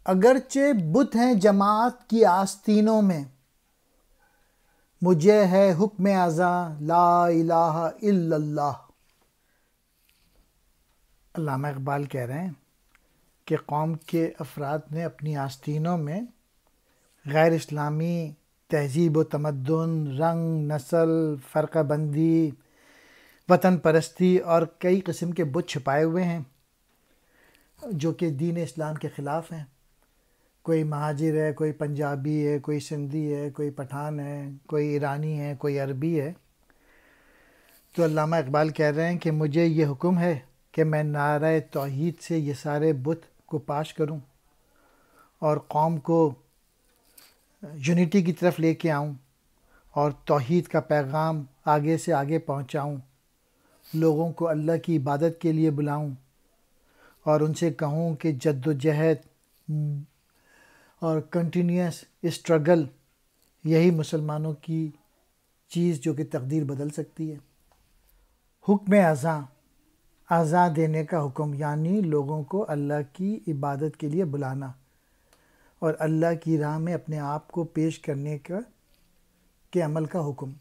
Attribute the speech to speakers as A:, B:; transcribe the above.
A: اگرچہ بت ہیں جماعت کی آستینوں میں، مجھے ہے حکم ازاں لا الہ الا اللہ۔ علامہ اقبال کہہ رہے ہیں کہ قوم کے افراد نے اپنی آستینوں میں غیر اسلامی تہذیب و تمدن، رنگ، نسل، فرقہ بندی، وطن پرستی اور کئی قسم کے بت چھپائے ہوئے ہیں جو کہ دین اسلام کے خلاف ہیں۔ کوئی مہاجر ہے، کوئی پنجابی ہے، کوئی سندھی ہے، کوئی پٹھان ہے، کوئی ایرانی ہے، کوئی عربی ہے۔ تو علامہ اقبال کہہ رہے ہیں کہ مجھے یہ حکم ہے کہ میں نعرہ توحید سے یہ سارے بت کو پاش کروں اور قوم کو یونٹی کی طرف لے کے آؤں اور توحید کا پیغام آگے سے آگے پہنچاؤں، لوگوں کو اللہ کی عبادت کے لیے بلاؤں اور ان سے کہوں کہ جد و جہد اور کنٹینیوس اسٹرگل یہی مسلمانوں کی چیز جو کہ تقدیر بدل سکتی ہے۔ حکم ازاں، ازاں دینے کا حکم، یعنی لوگوں کو اللہ کی عبادت کے لیے بلانا اور اللہ کی راہ میں اپنے آپ کو پیش کرنے کے عمل کا حکم۔